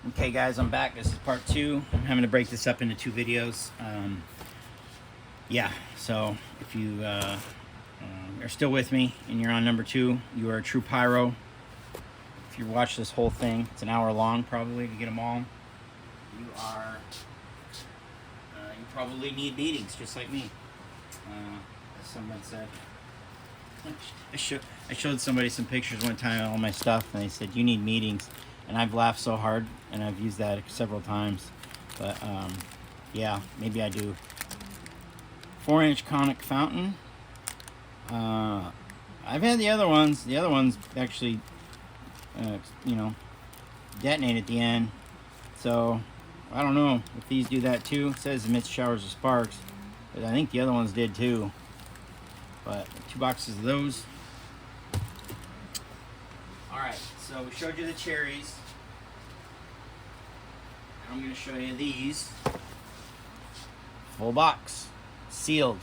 Okay guys, I'm back. This is part 2. I'm having to break this up into 2 videos. Yeah, so if you are still with me and you're on number 2, you are a true pyro. If you watch this whole thing, it's an hour long probably to get them all. You are, you probably need meetings just like me, as someone said. I showed somebody some pictures one time of all my stuff and they said, you need meetings. And I've laughed so hard, and I've used that several times. But, yeah, maybe I do. 4-inch conic fountain. I've had the other ones. The other ones actually, you know, detonate at the end. So, I don't know if these do that too. It says emits showers of sparks. But I think the other ones did too. But 2 boxes of those. Alright, so we showed you the cherries. Now I'm going to show you these. Full box. Sealed.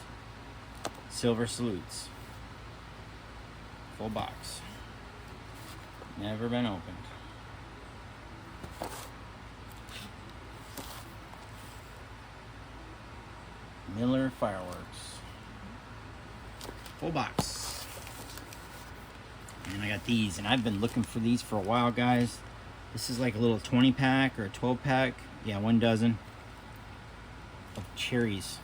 Silver salutes. Full box. Never been opened. Miller Fireworks. Full box. And I got these, and I've been looking for these for a while, guys. This is like a little 20-pack or a 12-pack. Yeah, 1 dozen of cherries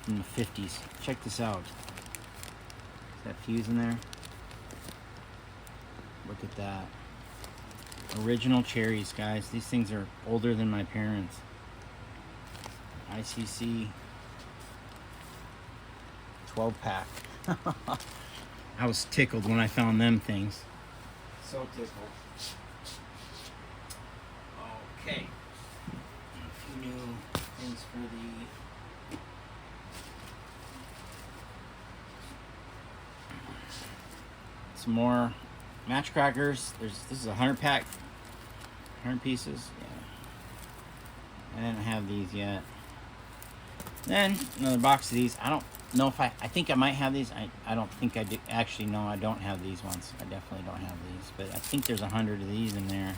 from the 50s. Check this out. Is that fuse in there? Look at that. Original cherries, guys. These things are older than my parents. ICC 12-pack. I was tickled when I found them things. So tickled. Okay. A few new things for the... Some more match crackers. This is a 100-pack. 100 pieces. Yeah. I didn't have these yet. Then another box of these. I don't know if I think I might have these. I don't think I do. Actually, no, I don't have these ones. I definitely don't have these. But I think there's 100 of these in there.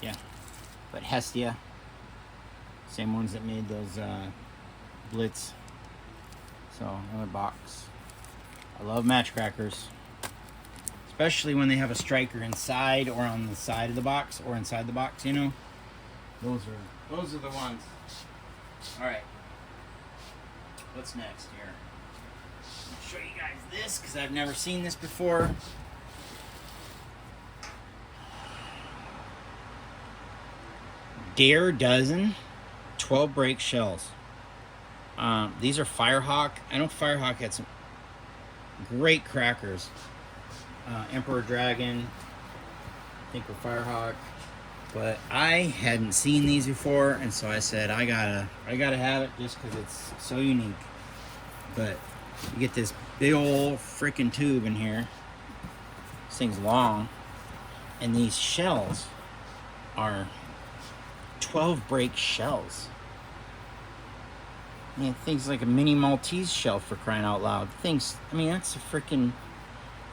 Yeah. But Hestia. Same ones that made those Blitz. So, another box. I love match crackers. Especially when they have a striker inside or on the side of the box or inside the box, you know. Those are the ones. Alright. What's next here? I'll show you guys this because I've never seen this before. Dare dozen 12 break shells. These are Firehawk. I know Firehawk had some great crackers. Emperor Dragon, I think were Firehawk. But I hadn't seen these before, and so I said I gotta have it just because it's so unique. But you get this big old freaking tube in here. This thing's long, and these shells are 12 break shells. Man, thing's like a mini Maltese shell for crying out loud. Things, I mean, that's a freaking.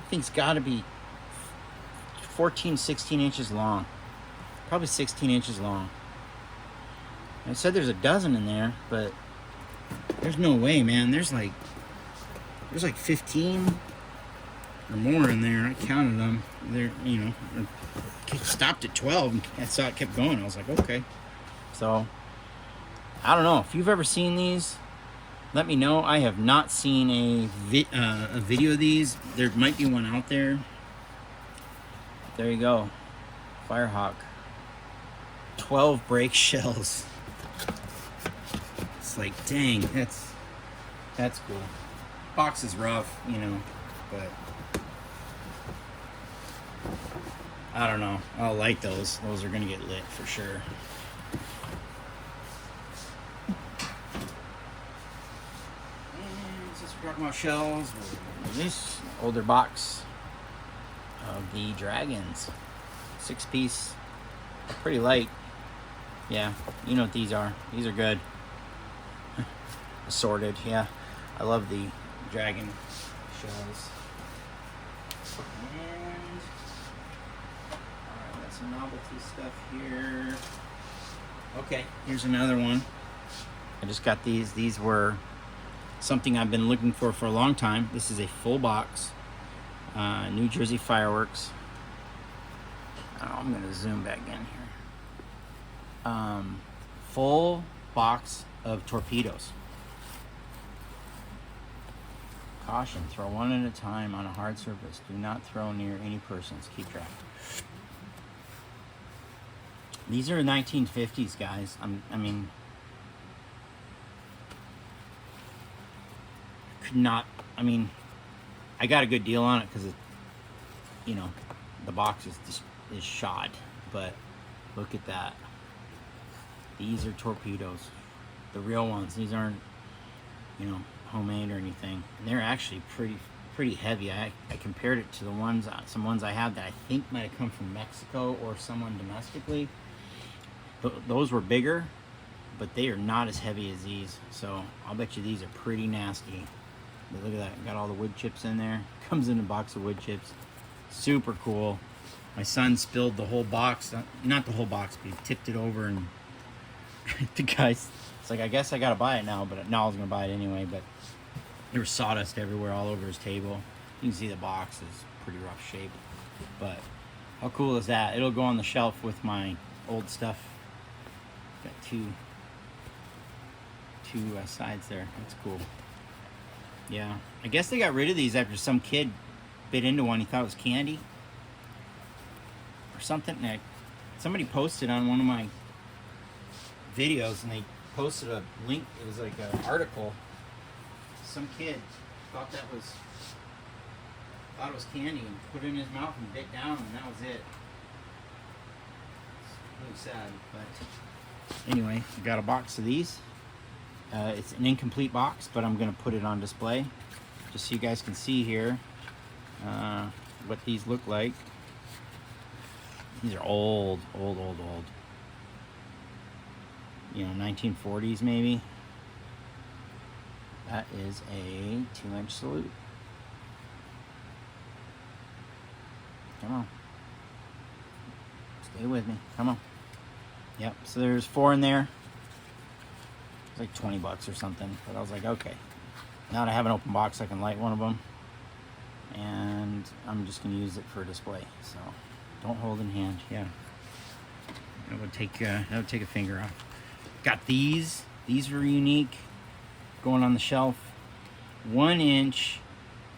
Thing's got to be 14, 16 inches long. Probably 16 inches long. I said there's a dozen in there, but there's no way, man. There's like 15 or more in there. I counted them. They're, you know, stopped at 12 and I saw it kept going. I was like, okay. So, I don't know. If you've ever seen these, let me know. I have not seen a video of these. There might be one out there. There you go. Firehawk. 12 break shells. It's like, dang, that's cool. Box is rough, you know, but I don't know. I'll light those. Those are gonna get lit for sure. And since we're talking about shells, this older box of the dragons. 6-piece. Pretty light. Yeah, you know what these are. These are good. Assorted, yeah. I love the dragon shells. And some novelty stuff here. Okay, here's another one. I just got these. These were something I've been looking for a long time. This is a full box. New Jersey Fireworks. Oh, I'm going to zoom back in here. Full box of torpedoes. Caution, throw one at a time on a hard surface. Do not throw near any persons. Keep track. These are 1950s, guys. I mean, I got a good deal on it because you know, the box is shot, but look at that. These are torpedoes, the real ones. These aren't, you know, homemade or anything. And they're actually pretty heavy. I compared it to the ones, some ones I have that I think might have come from Mexico or someone domestically. Those were bigger, but they are not as heavy as these. So I'll bet you these are pretty nasty. But look at that, got all the wood chips in there. Comes in a box of wood chips. Super cool. My son spilled the whole box, not the whole box, but he tipped it over, and the guy's, it's like, I guess I gotta buy it now, but now I was gonna buy it anyway. But there was sawdust everywhere, all over his table. You can see the box is pretty rough shape, but how cool is that? It'll go on the shelf with my old stuff. Got two sides there. That's cool. Yeah, I guess they got rid of these after some kid bit into one. He thought it was candy or something. And somebody posted on one of my videos, and they posted a link. It was like an article. Some kid thought it was candy and put it in his mouth and bit down, and that was it. It's really sad, but anyway, I got a box of these. It's an incomplete box, but I'm going to put it on display just so you guys can see here what these look like. These are old. You know, 1940s maybe. That is a 2-inch salute. Come on. Stay with me. Come on. Yep, so there's 4 in there. It's like 20 bucks or something, but I was like, okay, now that I have an open box, I can light one of them, and I'm just gonna use it for display. So don't hold in hand. Yeah, that would take a finger off. Got these were unique, going on the shelf. 1-inch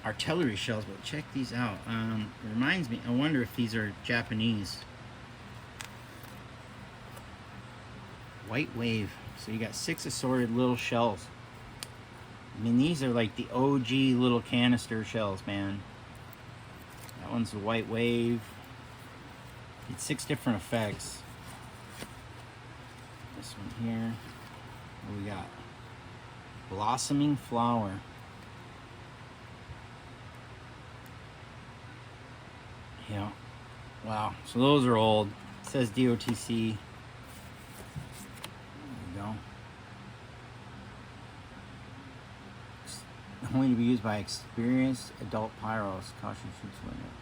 artillery shells, but check these out. It reminds me, I wonder if these are Japanese. White Wave. So you got 6 assorted little shells. I mean, these are like the OG little canister shells, man. That one's the White Wave. It's 6 different effects. This one here. What do we got? Blossoming Flower. Yeah. Wow. So those are old. It says DOTC. Only to be used by experienced adult pyros. Caution shoots limit.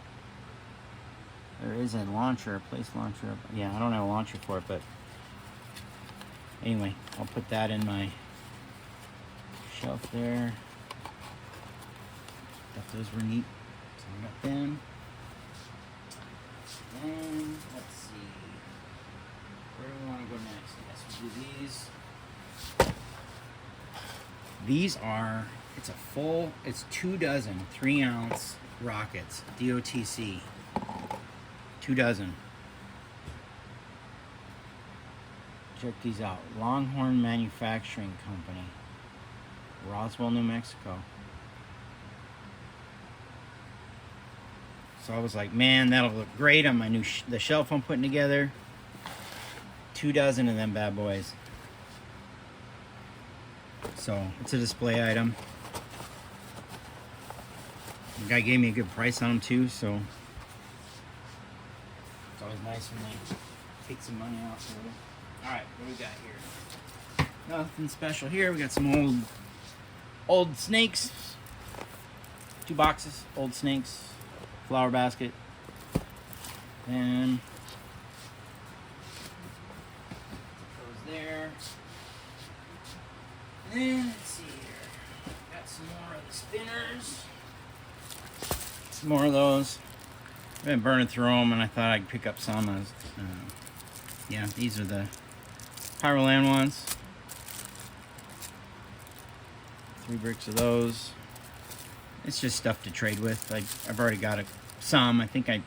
There is a launcher, a place launcher. Yeah, I don't have a launcher for it, but anyway, I'll put that in my shelf there. Thought those were neat. So I got them. And let's see. Where do we want to go next? I guess we'll do these. These are, it's 2 dozen 3-ounce rockets, DOTC. 2 dozen. Check these out. Longhorn Manufacturing Company, Roswell, New Mexico. So I was like, man, that'll look great on my new the shelf I'm putting together. 2 dozen of them bad boys. So it's a display item. The guy gave me a good price on them too, so it's always nice when they take some money out for it. Alright, what do we got here? Nothing special here. We got some old snakes. 2 boxes, old snakes, flower basket, and some more of those. I've been burning through them, and I thought I'd pick up some. Yeah, these are the Pyroland ones. 3 bricks of those. It's just stuff to trade with. Like, I've already got some. I think I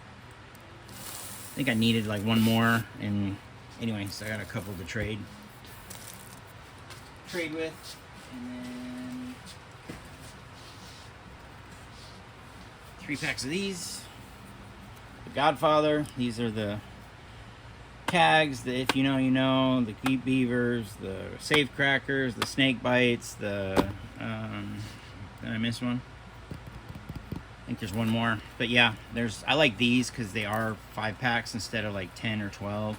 needed like one more, and anyway, so I got a couple to trade with, and then 3 packs of these. The Godfather. These are the tags, the if you know you know, the keep beavers, the safe crackers, the snake bites, the did I miss one? I think there's one more, but yeah, I like these because they are 5 packs instead of like 10 or 12,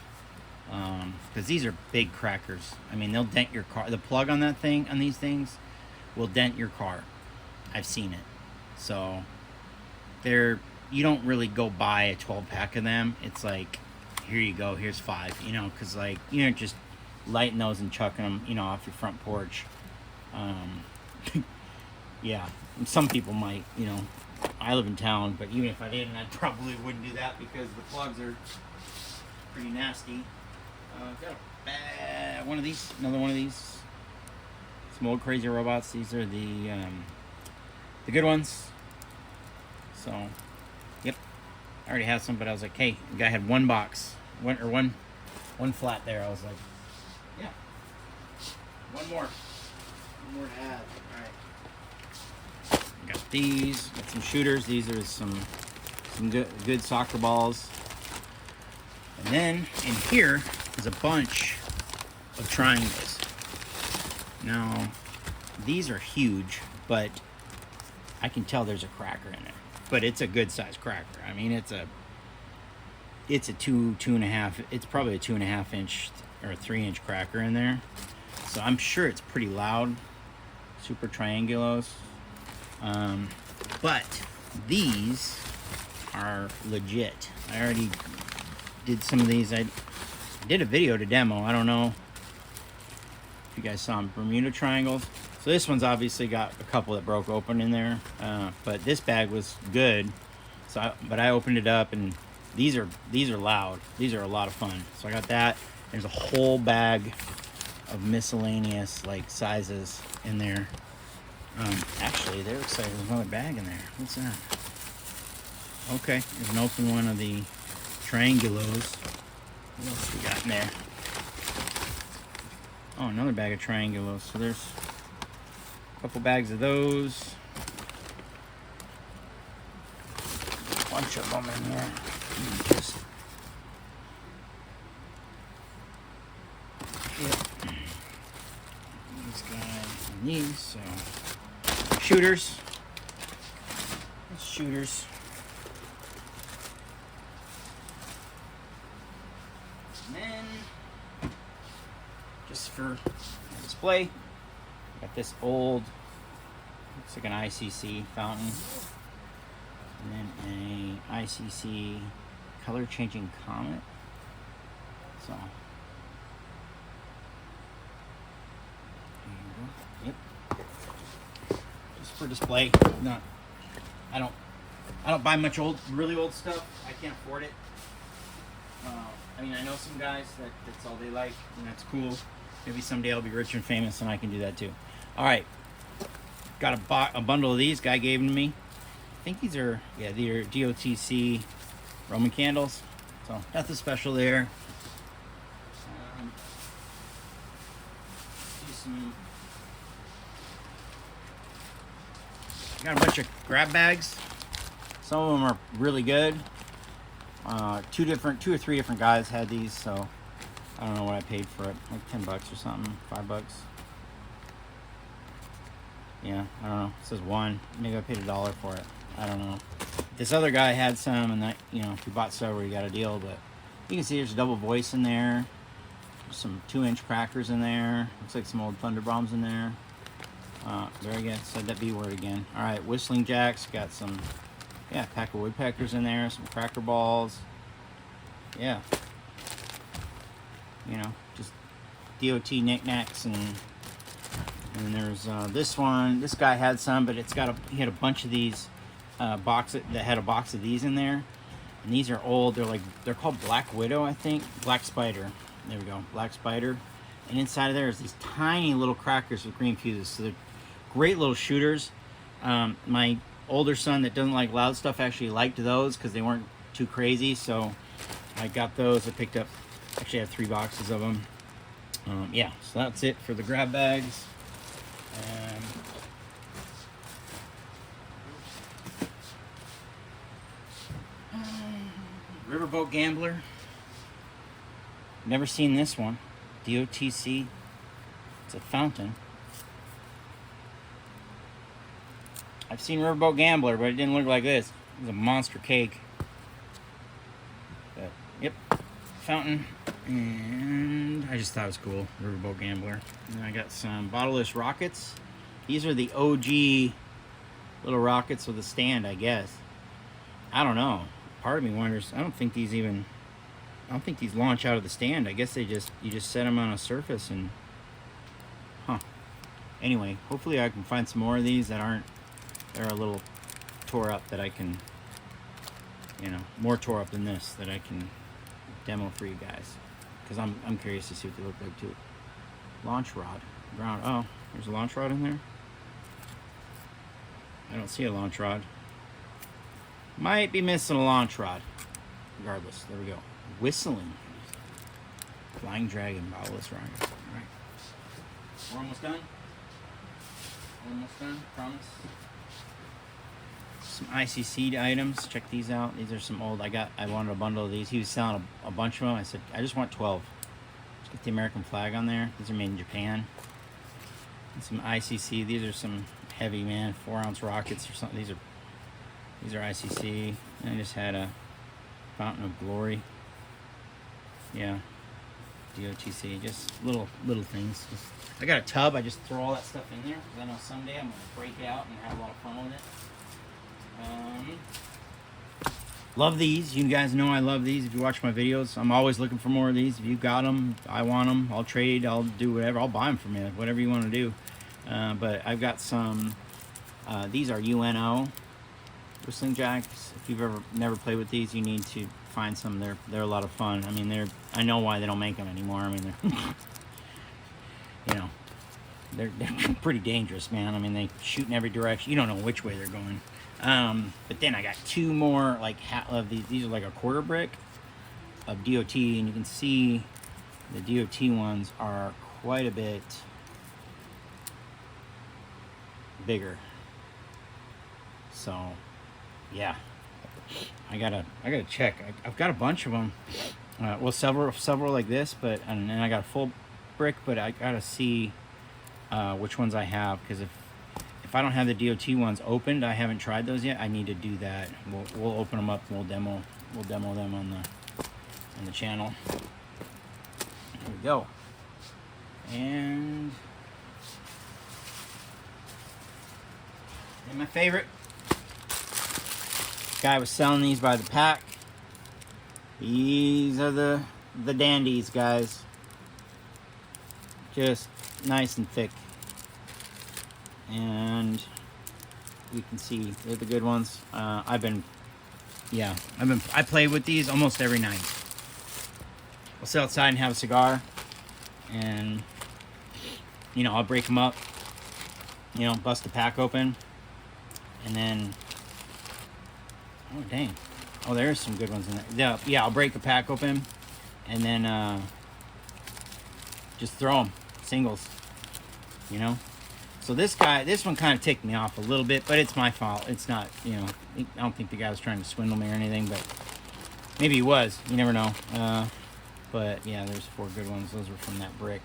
because these are big crackers. I mean, they'll dent your car. The plug on that thing, on these things, will dent your car. I've seen it. So you don't really go buy a 12 pack of them. It's like, here you go, here's 5, you know, because like, you aren't just lighting those and chucking them, you know, off your front porch. Yeah, some people might, you know. I live in town, but even if I didn't, I probably wouldn't do that because the plugs are pretty nasty. Got one of these, another one of these. Some old crazy robots. These are the good ones. So, yep. I already have some, but I was like, hey, the guy had one box, one flat there. I was like, yeah, one more to add. All right. Got these, got some shooters. These are some good soccer balls. And then in here is a bunch of triangles. Now, these are huge, but I can tell there's a cracker in there. But it's a good sized cracker. I mean, it's a 2.5. It's probably a 2.5 inch or 3 inch cracker in there. So I'm sure it's pretty loud. Super Triangulos. But these are legit. I already did some of these. I did a video to demo. I don't know if you guys saw them. Bermuda triangles. So this one's obviously got a couple that broke open in there. But this bag was good. But I opened it up, and these are loud. These are a lot of fun. So I got that. There's a whole bag of miscellaneous like sizes in there. Actually, they're excited. There's another bag in there. What's that? Okay, there's an open one of the Triangulos. What else we got in there? Oh, another bag of Triangulos. So there's a couple bags of those. A bunch of them in here. Yep. These guys and these, so. Shooters. Shooters. And then, just for display, got this old, looks like an ICC fountain. And then a ICC color changing comet. So, yep. For display. Not, I don't buy much really old stuff. I can't afford it. I mean, I know some guys that's all they like, and that's cool. Maybe someday I'll be rich and famous, and I can do that too. All right, got a bundle of these. Guy gave them to me. I think these are DOTC Roman candles. So nothing special there. Got a bunch of grab bags. Some of them are really good. 2 or 3 different guys had these, so I don't know what I paid for it. Like $10 or something, $5. Yeah, I don't know. It says 1. Maybe I paid $1 for it. I don't know. This other guy had some, and that, you know, if you bought several, you got a deal. But you can see there's a double voice in there. There's some 2-inch crackers in there. Looks like some old Thunder Bombs in there. Very good. Said that B word again. All right, Whistling Jacks. Got some, pack of woodpeckers in there. Some cracker balls. Yeah. You know, just DOT knickknacks, and there's this one. This guy had some, but he had a bunch of these box that had a box of these in there, and these are old. They're called Black Widow, I think. Black Spider. There we go, Black Spider. And inside of there is these tiny little crackers with green fuses. So they're great little shooters. My older son that doesn't like loud stuff actually liked those because they weren't too crazy. So I got those. I picked up, actually I have 3 boxes of them. Yeah, so that's it for the grab bags. Riverboat Gambler. Never seen this one. DOTC. It's a fountain. I've seen Riverboat Gambler, but it didn't look like this. It was a monster cake. But, yep. Fountain. And I just thought it was cool. Riverboat Gambler. And I got some bottleless rockets. These are the OG little rockets with a stand, I guess. I don't know. Part of me wonders, I don't think these launch out of the stand. I guess you just set them on a surface and, Anyway, hopefully I can find some more of these they're a little tore up, that I can, more tore up than this, that I can demo for you guys. Because I'm curious to see what they look like too. Launch rod. Ground. Oh, there's a launch rod in there? I don't see a launch rod. Might be missing a launch rod. Regardless, there we go. Whistling. Flying dragon, bottleless rockets. Alright. We're almost done. Almost done, promise. Some ICC items. Check these out. These are some old. I wanted a bundle of these. He was selling a bunch of them. I said, I just want 12. Let's get the American flag on there. These are made in Japan. And some ICC. These are some heavy, man, 4-ounce rockets or something. These are ICC. And I just had a Fountain of Glory. Yeah. DOTC. Just little things. I got a tub. I just throw all that stuff in there because I know someday I'm going to break out and have a lot of fun with it. Love these. You guys know I love these. If you watch my videos, I'm always looking for more of these. If you got them, I want them. I'll trade. I'll do whatever. I'll buy them from you. Whatever you want to do. But I've got some. These are UNO whistling jacks. If you've never played with these, you need to find some. They're a lot of fun. I mean, I know why they don't make them anymore. I mean, they're pretty dangerous, man. I mean, they shoot in every direction. You don't know which way they're going. But then I got 2 more of these. These are like a quarter brick of DOT, and you can see the DOT ones are quite a bit bigger. So, yeah, I gotta check. I've got a bunch of them. Well, several like this, and then I got a full brick, but I gotta see which ones I have, because if I don't have the DOT ones opened, I haven't tried those yet. I need to do that. We'll open them up and we'll demo them on the channel. There we go. And my favorite guy was selling these by the pack. These are the dandies, guys. Just nice and thick. And you can see they're the good ones. I play with these almost every night. I'll sit outside and have a cigar, and I'll break them up, bust the pack open, and then there's some good ones in there. Yeah, I'll break the pack open, and then just throw them singles, So this one kind of ticked me off a little bit, but it's my fault. It's not, I don't think the guy was trying to swindle me or anything, but maybe he was. You never know. But yeah, there's 4 good ones. Those were from that brick.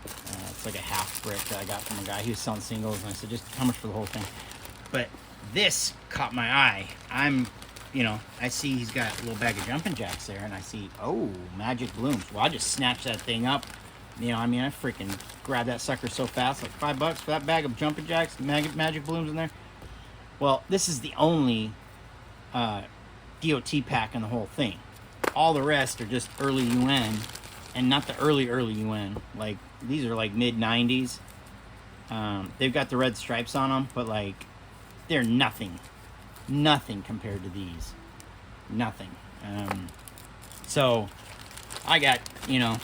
It's like a half brick that I got from a guy. He was selling singles, and I said, just how much for the whole thing? But this caught my eye. I see he's got a little bag of jumping jacks there, and I see, magic blooms. Well, I just snatched that thing up. I freaking grabbed that sucker so fast, like $5 for that bag of jumping jacks, magic blooms in there. Well, this is the only DOT pack in the whole thing. All the rest are just early UN, and not the early UN. Like, these are like mid-90s. They've got the red stripes on them, but like, they're nothing Nothing compared to these. Nothing. So I got, you know,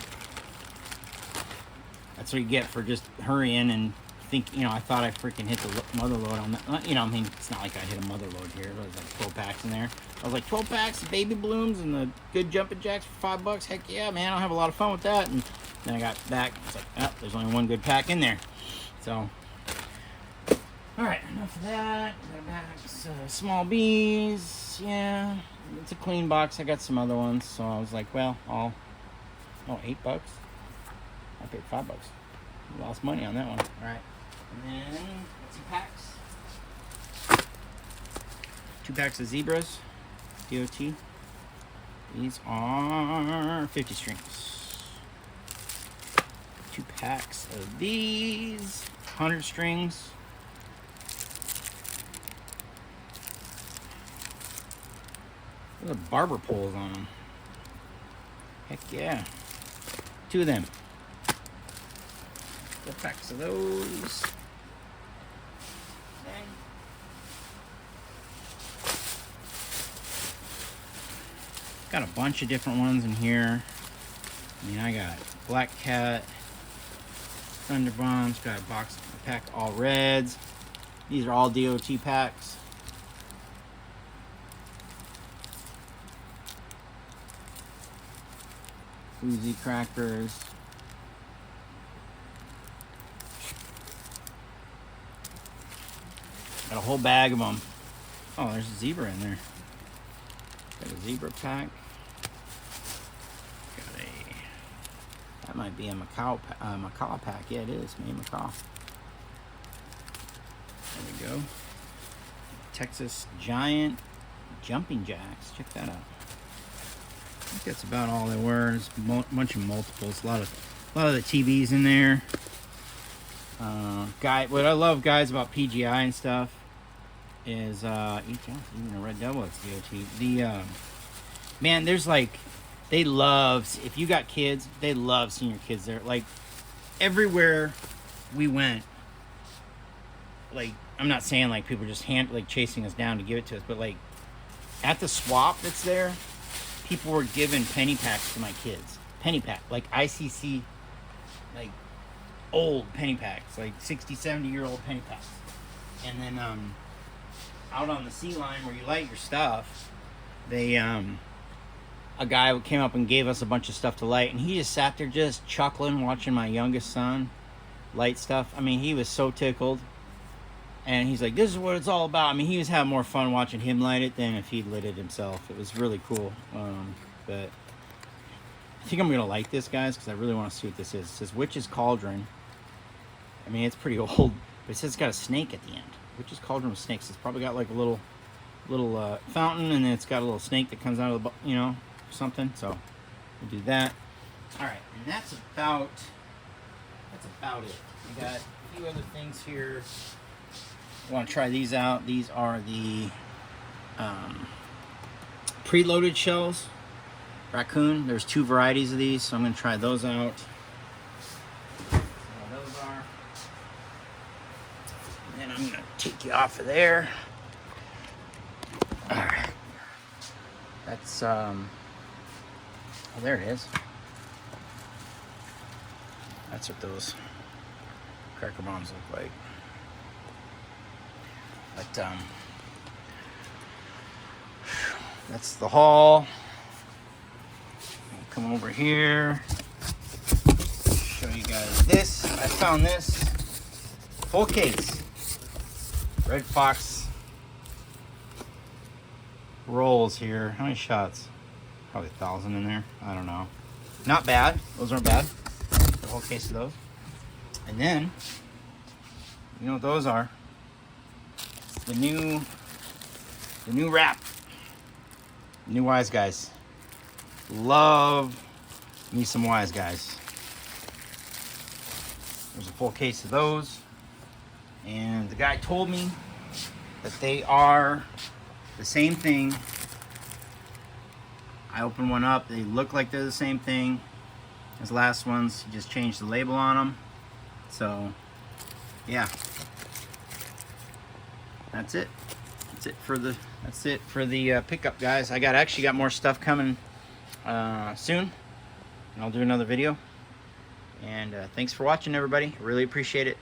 that's what you get for just hurrying and think, you know, I thought I freaking hit the mother load on that. You know, I mean, it's not like I hit a mother load here. There was like 12 packs in there. I was like, 12 packs of baby balloons and the good jumping jacks for $5. Heck yeah, man, I'll have a lot of fun with that. And then I got back, it's like, oh, there's only one good pack in there. So, all right, enough of that. Got back small bees. Yeah, it's a clean box. I got some other ones, so I was like, well, $8. I paid $5. Lost money on that one. All right, and then got some packs. 2 packs of zebras, DOT. These are 50 strings. 2 packs of these, 100 strings. There's barber poles on them. Heck yeah. 2 of them. 4 packs of those. Okay. Got a bunch of different ones in here. I mean, I got Black Cat, Thunder Bombs, got a pack all reds. These are all DOT packs. Uzi crackers. Got a whole bag of them. Oh, there's a zebra in there. Got a zebra pack. Got a. That might be a macaw pack. Yeah, it is. Maybe macaw. There we go. Texas Giant jumping jacks. Check that out. I think that's about all there were. There's a bunch of multiples. A lot of the TVs in there. What I love, guys, about PGI and stuff is even a red double. It's DOT. Man, there's like, they love, if you got kids, they love seeing your kids there. Like everywhere we went, like, I'm not saying like people just chasing us down to give it to us, but like at the swap that's there, people were giving penny packs to my kids. Penny pack, like ICC, like old penny packs, like 60, 70-year-old penny packs. And then out on the sea line where you light your stuff, they a guy came up and gave us a bunch of stuff to light, and he just sat there just chuckling, watching my youngest son light stuff. I mean, he was so tickled. And he's like, this is what it's all about. I mean, he was having more fun watching him light it than if he'd lit it himself. It was really cool. But I think I'm going to light this, guys, because I really want to see what this is. It says Witch's Cauldron. I mean, it's pretty old, but it says it's got a snake at the end. Witch's Cauldron with snakes. It's probably got like a little fountain, and then it's got a little snake that comes out of the, something. So we'll do that. All right, and that's about it. We got a few other things here. I want to try these out. These are the preloaded shells. Raccoon. There's 2 varieties of these, so I'm going to try those out. See how those are. And then I'm going to take you off of there. All right. That's oh, there it is. That's what those cracker bombs look like. But that's the haul. I'll come over here, show you guys this. I found this full case Red Fox rolls here. How many shots? Probably 1,000 in there. I don't know. Not bad. Those aren't bad. The whole case of those. And then, you know what those are? The new wrap. New Wise Guys. Love me some Wise Guys. There's a full case of those. And the guy told me that they are the same thing. I opened one up. They look like they're the same thing as last ones. He just changed the label on them. So, yeah. That's it. That's it for the pickup, guys. Actually got more stuff coming soon, and I'll do another video. And thanks for watching, everybody. Really appreciate it.